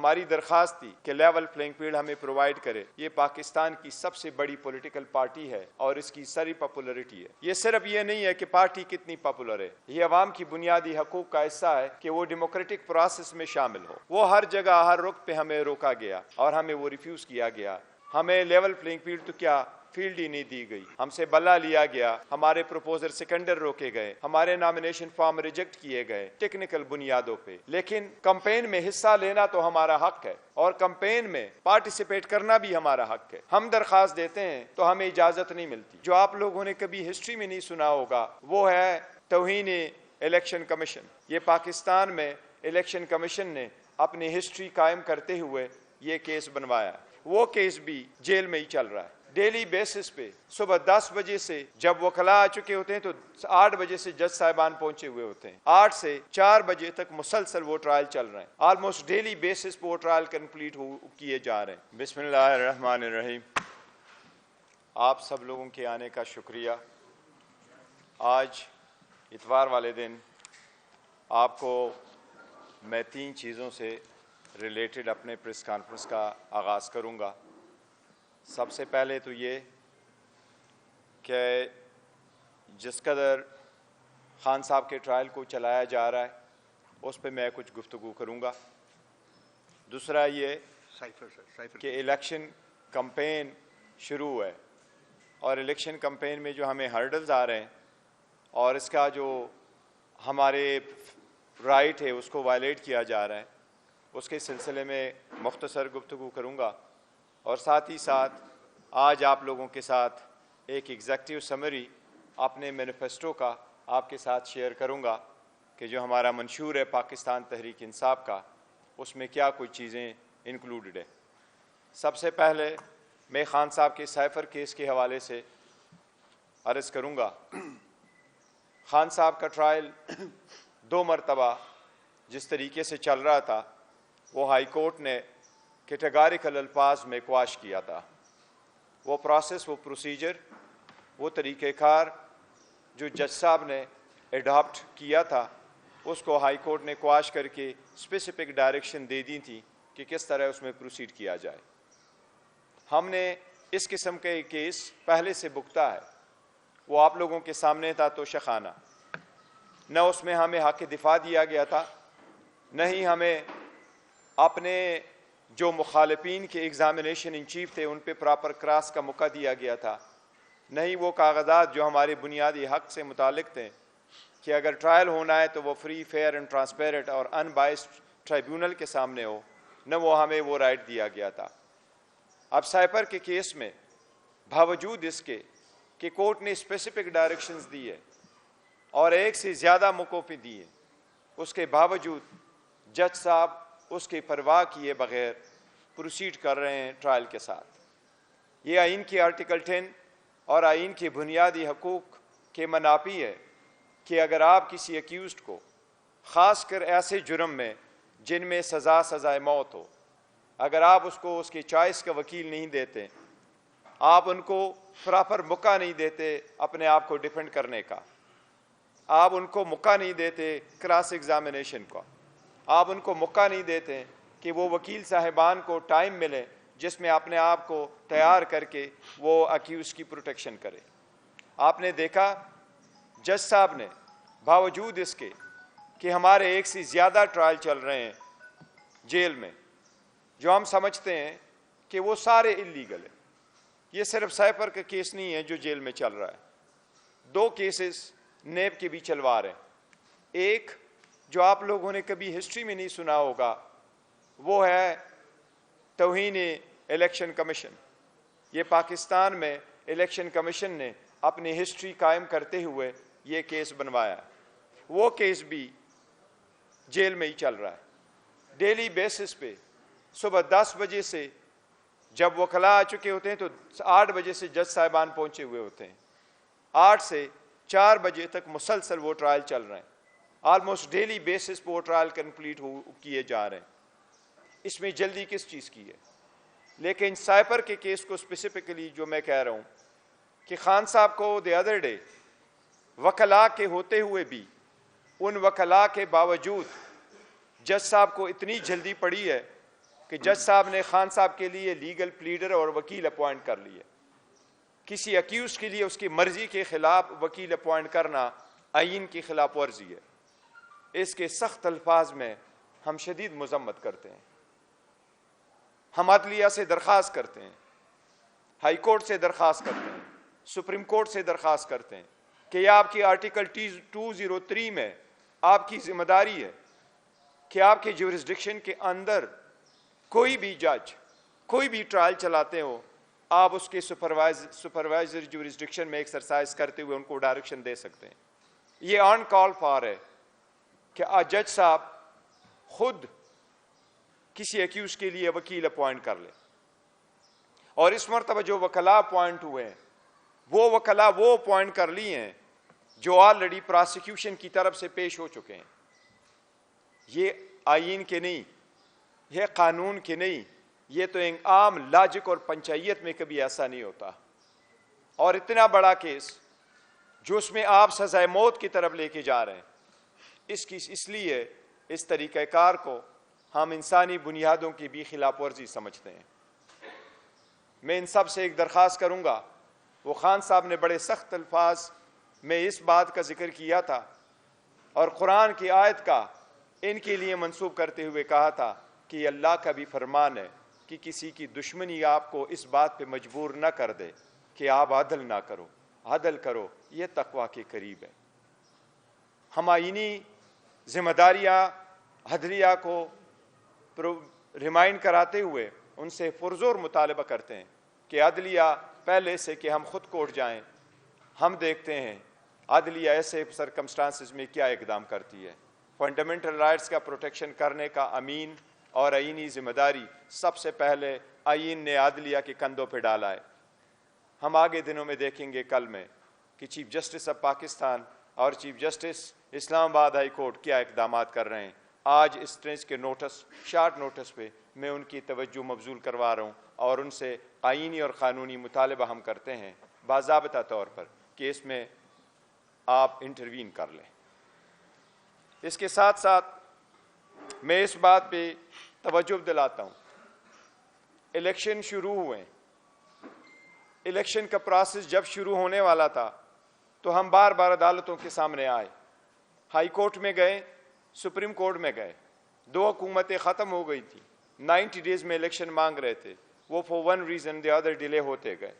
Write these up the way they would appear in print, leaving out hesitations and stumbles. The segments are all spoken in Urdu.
ہماری درخواست تھی کہ لیول پلینگ فیلڈ ہمیں پرووائڈ کرے. یہ پاکستان کی سب سے بڑی پولیٹیکل پارٹی ہے اور اس کی ساری پاپولرٹی ہے. یہ صرف یہ نہیں ہے کہ پارٹی کتنی پاپولر ہے, یہ عوام کی بنیادی حقوق کا حصہ ہے کہ وہ ڈیموکریٹک پروسیس میں شامل ہو. وہ ہر جگہ ہر رخ پہ ہمیں روکا گیا اور ہمیں وہ ریفیوز کیا گیا. ہمیں لیول پلینگ فیلڈ تو کیا فیلڈ ہی نہیں دی گئی, ہم سے بلا لیا گیا, ہمارے پروپوزر سیکنڈر روکے گئے, ہمارے نامینیشن فارم ریجیکٹ کیے گئے ٹیکنیکل بنیادوں پہ. لیکن کمپین میں حصہ لینا تو ہمارا حق ہے اور کمپین میں پارٹیسپیٹ کرنا بھی ہمارا حق ہے. ہم درخواست دیتے ہیں تو ہمیں اجازت نہیں ملتی. جو آپ لوگوں نے کبھی ہسٹری میں نہیں سنا ہوگا وہ ہے توہین الیکشن کمیشن. یہ پاکستان میں الیکشن کمیشن نے اپنی ہسٹری قائم کرتے ہوئے یہ کیس بنوایا. وہ کیس بھی جیل میں ہی چل رہا ہے. ڈیلی بیسس پہ صبح 10 بجے سے جب وکلاء آ چکے ہوتے ہیں تو 8 بجے سے جج صاحبان پہنچے ہوئے ہوتے ہیں. 8 سے 4 بجے تک مسلسل وہ ٹرائل چل رہے ہیں. آلموسٹ ڈیلی بیسس پہ وہ ٹرائل کمپلیٹ کیے جا رہے ہیں. بسم اللہ الرحمن الرحیم. آپ سب لوگوں کے آنے کا شکریہ. آج اتوار والے دن آپ کو میں 3 چیزوں سے ریلیٹڈ اپنے پریس کانفرنس کا آغاز کروں گا. سب سے پہلے تو یہ کہ جس قدر خان صاحب کے ٹرائل کو چلایا جا رہا ہے اس پہ میں کچھ گفتگو کروں گا. دوسرا یہ کہ الیکشن کمپین شروع ہے اور الیکشن کمپین میں جو ہمیں ہرڈلز آ رہے ہیں اور اس کا جو ہمارے رائٹ ہے اس کو وائلیٹ کیا جا رہا ہے, اس کے سلسلے میں مختصر گفتگو کروں گا. اور ساتھ ہی ساتھ آج آپ لوگوں کے ساتھ ایک ایگزیکٹو سمری اپنے مینیفیسٹو کا آپ کے ساتھ شیئر کروں گا کہ جو ہمارا منشور ہے پاکستان تحریک انصاف کا, اس میں کیا کوئی چیزیں انکلوڈڈ ہے. سب سے پہلے میں خان صاحب کے سائفر کیس کے حوالے سے عرض کروں گا. خان صاحب کا ٹرائل 2 مرتبہ جس طریقے سے چل رہا تھا وہ ہائی کورٹ نے کیٹیگوریکل الفاظ میں قواش کیا تھا. وہ پروسیس, وہ پروسیجر, وہ طریقہ کار جو جج صاحب نے ایڈاپٹ کیا تھا اس کو ہائی کورٹ نے قواش کر کے اسپیسیفک ڈائریکشن دے دی تھی کہ کس طرح اس میں پروسیڈ کیا جائے. ہم نے اس قسم کے کیس پہلے سے بکتا ہے, وہ آپ لوگوں کے سامنے تھا تو شخانہ. نہ اس میں ہمیں حق دفاع دیا گیا تھا, نہ ہی ہمیں اپنے جو مخالفین کے ایگزامینیشن ان چیف تھے ان پہ پراپر کراس کا موقع دیا گیا تھا, نہ ہی وہ کاغذات جو ہمارے بنیادی حق سے متعلق تھے کہ اگر ٹرائل ہونا ہے تو وہ فری, فیئر اینڈ ٹرانسپیرنٹ اور ان بائسڈ ٹرائیبیونل کے سامنے ہو, نہ وہ ہمیں وہ رائٹ دیا گیا تھا. اب سائپر کے کیس میں باوجود اس کے کہ کورٹ نے اسپیسیفک ڈائریکشنز دی ہے اور ایک سے زیادہ موقعوں پہ دی ہے, اس کے باوجود جج صاحب اس کی پرواہ کیے بغیر پروسیڈ کر رہے ہیں ٹرائل کے ساتھ. یہ آئین کی آرٹیکل 10 اور آئین کے بنیادی حقوق کے منافی ہے کہ اگر آپ کسی ایکیوزڈ کو, خاص کر ایسے جرم میں جن میں سزائے موت ہو, اگر آپ اس کو اس کی چوائس کا وکیل نہیں دیتے, آپ ان کو پراپر موقع نہیں دیتے اپنے آپ کو ڈیفینڈ کرنے کا, آپ ان کو موقع نہیں دیتے کراس ایگزامینیشن کا, آپ ان کو موقع نہیں دیتے کہ وہ وکیل صاحبان کو ٹائم ملے جس میں اپنے آپ کو تیار کر کے وہ اکیوز کی پروٹیکشن کرے. آپ نے دیکھا جج صاحب نے باوجود اس کے کہ ہمارے ایک سے زیادہ ٹرائل چل رہے ہیں جیل میں جو ہم سمجھتے ہیں کہ وہ سارے انلیگل ہیں. یہ صرف سائفر کا کیس نہیں ہے جو جیل میں چل رہا ہے, 2 کیسز نیب کے بھی چلوا رہے ہیں. ایک جو آپ لوگوں نے کبھی ہسٹری میں نہیں سنا ہوگا وہ ہے توہین الیکشن کمیشن. یہ پاکستان میں الیکشن کمیشن نے اپنی ہسٹری قائم کرتے ہوئے یہ کیس بنوایا. وہ کیس بھی جیل میں ہی چل رہا ہے. ڈیلی بیسس پہ صبح 10 بجے سے جب وکلاء آ چکے ہوتے ہیں تو 8 بجے سے جج صاحبان پہنچے ہوئے ہوتے ہیں. 8 سے 4 بجے تک مسلسل وہ ٹرائل چل رہے ہیں. آلموسٹ ڈیلی بیسس پہ وہ ٹرائل کمپلیٹ کیے جا رہے ہیں. اس میں جلدی کس چیز کی ہے؟ لیکن سائپر کے کیس کو اسپیسیفکلی جو میں کہہ رہا ہوں کہ خان صاحب کو دی ادر ڈے وکلاء کے ہوتے ہوئے بھی, ان وکلاء کے باوجود جج صاحب کو اتنی جلدی پڑی ہے کہ جج صاحب نے خان صاحب کے لیے لیگل پلیڈر اور وکیل اپوائنٹ کر لیے. کسی اکیوز کے لیے اس کی مرضی کے خلاف وکیل اپوائنٹ کرنا آئین کی خلاف ورزی ہے. اس کے سخت الفاظ میں ہم شدید مذمت کرتے ہیں. ہم عدلیہ سے درخواست کرتے ہیں, ہائی کورٹ سے درخواست کرتے ہیں, سپریم کورٹ سے درخواست کرتے ہیں کہ یہ آپ کی آرٹیکل 203 میں آپ کی ذمہ داری ہے کہ آپ کے جورسڈکشن کے اندر کوئی بھی جج کوئی بھی ٹرائل چلاتے ہو, آپ اس کے سپروائزر جورسڈکشن میں ایکسرسائز کرتے ہوئے ان کو ڈائریکشن دے سکتے ہیں. یہ آن کال فار ہے کہ جج صاحب خود کسی ایکیوز کے لیے وکیل اپوائنٹ کر لے. اور اس مرتبہ جو وکلاء اپوائنٹ ہوئے ہیں وہ وکلاء وہ اپوائنٹ کر لی ہیں جو آلریڈی پراسیکیوشن کی طرف سے پیش ہو چکے ہیں. یہ آئین کے نہیں, یہ قانون کے نہیں, یہ تو ایک عام لاجک اور پنچایت میں کبھی ایسا نہیں ہوتا. اور اتنا بڑا کیس جو اس میں آپ سزائے موت کی طرف لے کے جا رہے ہیں, اس لیے اس طریقہ کار کو ہم انسانی بنیادوں کی بھی خلاف ورزی سمجھتے ہیں. میں ان سب سے ایک درخواست کروں گا, وہ خان صاحب نے بڑے سخت الفاظ میں اس بات کا ذکر کیا تھا اور قرآن کی آیت کا ان کے لیے منسوب کرتے ہوئے کہا تھا کہ یہ اللہ کا بھی فرمان ہے کہ کسی کی دشمنی آپ کو اس بات پہ مجبور نہ کر دے کہ آپ عدل نہ کرو. عدل کرو, یہ تقویٰ کے قریب ہے. ہم آئینی ذمہ داریاں عدلیہ کو ریمائنڈ کراتے ہوئے ان سے پرزور مطالبہ کرتے ہیں کہ عدلیہ پہلے سے کہ ہم خود کوٹ جائیں, ہم دیکھتے ہیں عدلیہ ایسے سرکمسٹانسز میں کیا اقدام کرتی ہے. فنڈامنٹل رائٹس کا پروٹیکشن کرنے کا امین اور آئینی ذمہ داری سب سے پہلے آئین نے عدلیہ کے کندھوں پہ ڈالا ہے. ہم آگے دنوں میں دیکھیں گے کل میں کہ چیف جسٹس آف پاکستان اور چیف جسٹس اسلام آباد ہائی کورٹ کیا اقدامات کر رہے ہیں. آج اس ٹرینچ کے شارٹ نوٹس پہ میں ان کی توجہ مبذول کروا رہا ہوں اور ان سے آئینی اور قانونی مطالبہ ہم کرتے ہیں باضابطہ طور پر کہ اس میں آپ انٹروین کر لیں. اس کے ساتھ ساتھ میں اس بات پہ توجہ دلاتا ہوں, الیکشن شروع ہوئے, الیکشن کا پروسیس جب شروع ہونے والا تھا تو ہم بار بار عدالتوں کے سامنے آئے, ہائی کورٹ میں گئے, سپریم کورٹ میں گئے, 2 حکومتیں ختم ہو گئی تھی, 90 ڈیز میں الیکشن مانگ رہے تھے, وہ for one reason the other delay ہوتے گئے.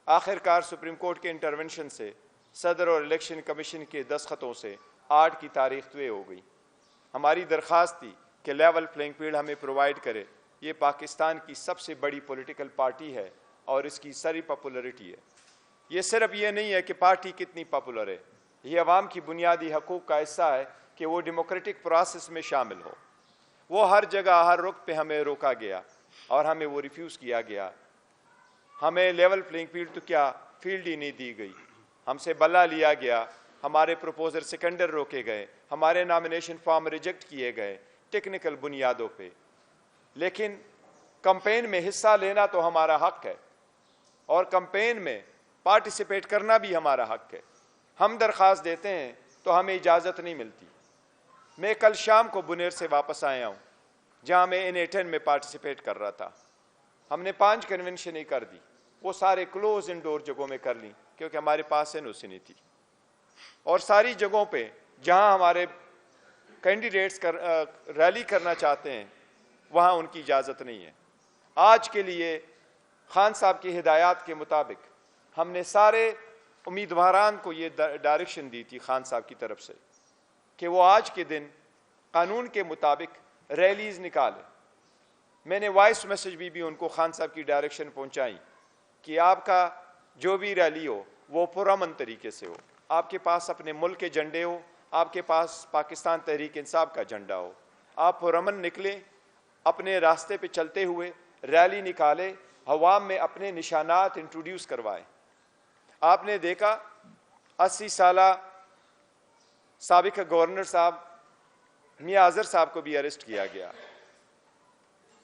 آخر کار سپریم کورٹ کے انٹرونشن سے صدر اور الیکشن کمیشن کے دستخطوں سے 8 کی تاریخ طے ہو گئی. ہماری درخواست تھی کہ لیول پلینگ فیلڈ ہمیں پرووائڈ کرے. یہ پاکستان کی سب سے بڑی پولیٹیکل پارٹی ہے اور اس کی ساری پاپولرٹی ہے. یہ صرف یہ نہیں ہے کہ پارٹی کتنی پاپولر ہے, یہ عوام کی بنیادی حقوق کا حصہ ہے کہ وہ ڈیموکریٹک پروسیس میں شامل ہو. وہ ہر جگہ ہر رخ پہ ہمیں روکا گیا اور ہمیں وہ ریفیوز کیا گیا. ہمیں لیول پلینگ فیلڈ تو کیا فیلڈ ہی نہیں دی گئی, ہم سے بلا لیا گیا, ہمارے پروپوزر سیکنڈر روکے گئے, ہمارے نامینیشن فارم ریجیکٹ کیے گئے ٹیکنیکل بنیادوں پہ. لیکن کمپین میں حصہ لینا تو ہمارا حق ہے اور کمپین میں پارٹیسپیٹ کرنا بھی ہمارا حق ہے. ہم درخواست دیتے ہیں تو ہمیں اجازت نہیں ملتی. میں کل شام کو بنیر سے واپس آیا ہوں جہاں میں NA10 میں پارٹیسپیٹ کر رہا تھا. ہم نے 5 کنونشن ہی کر دی, وہ سارے کلوز انڈور جگہوں میں کر لیں کیونکہ ہمارے پاس NOC نہیں تھی. اور ساری جگہوں پہ جہاں ہمارے کینڈیڈیٹس ریلی کرنا چاہتے ہیں وہاں ان کی اجازت نہیں ہے. آج کے لیے خان صاحب کی ہدایات کے مطابق ہم نے سارے امیدواران کو یہ ڈائریکشن دی تھی خان صاحب کی طرف سے کہ وہ آج کے دن قانون کے مطابق ریلیز نکالیں. میں نے وائس میسج بھی ان کو خان صاحب کی ڈائریکشن پہنچائی کہ آپ کا جو بھی ریلی ہو وہ پرامن طریقے سے ہو, آپ کے پاس اپنے ملک کے جھنڈے ہو, آپ کے پاس پاکستان تحریک انصاف کا جھنڈا ہو, آپ پرامن نکلیں, اپنے راستے پہ چلتے ہوئے ریلی نکالے, عوام میں اپنے نشانات انٹروڈیوس کروائے. آپ نے دیکھا 80 سالہ سابق گورنر صاحب میاں اظہر صاحب کو بھی اریسٹ کیا گیا.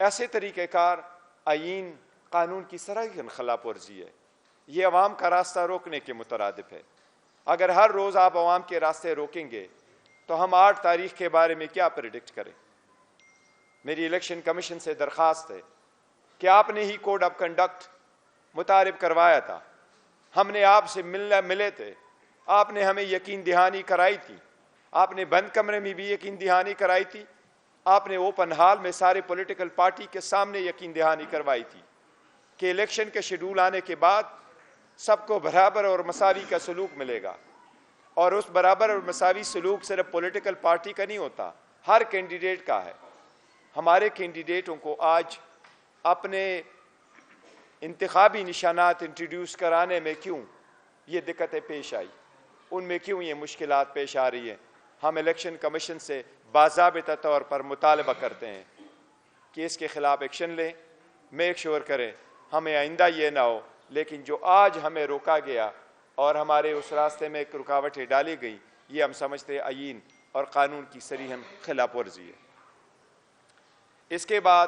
ایسے طریقہ کار آئین قانون کی سراحت خلاف ورزی ہے. یہ عوام کا راستہ روکنے کے مترادف ہے. اگر ہر روز آپ عوام کے راستے روکیں گے تو ہم 8 تاریخ کے بارے میں کیا پریڈکٹ کریں. میری الیکشن کمیشن سے درخواست ہے کہ آپ نے ہی کوڈ آف کنڈکٹ متعارف کروایا تھا، ہم نے آپ سے ملے تھے، آپ نے ہمیں یقین دہانی کرائی تھی، آپ نے بند کمرے میں بھی یقین دہانی کرائی تھی، آپ نے اوپن ہال میں سارے پولیٹیکل پارٹی کے سامنے یقین دہانی کروائی تھی کہ الیکشن کے شیڈول آنے کے بعد سب کو برابر اور مساوی کا سلوک ملے گا۔ اور اس برابر اور مساوی سلوک صرف پولیٹیکل پارٹی کا نہیں ہوتا، ہر کینڈیڈیٹ کا ہے۔ ہمارے کینڈیڈیٹوں کو آج اپنے انتخابی نشانات انٹروڈیوس کرانے میں کیوں یہ دقتیں پیش آئی، ان میں کیوں یہ مشکلات پیش آ رہی ہیں؟ ہم الیکشن کمیشن سے باضابطہ طور پر مطالبہ کرتے ہیں کہ اس کے خلاف ایکشن لیں، میک شور کریں، ہمیں آئندہ یہ نہ ہو۔ لیکن جو آج ہمیں روکا گیا اور ہمارے اس راستے میں ایک رکاوٹیں ڈالی گئی، یہ ہم سمجھتے ہیں آئین اور قانون کی صریحاً خلاف ورزی ہے۔ اس کے بعد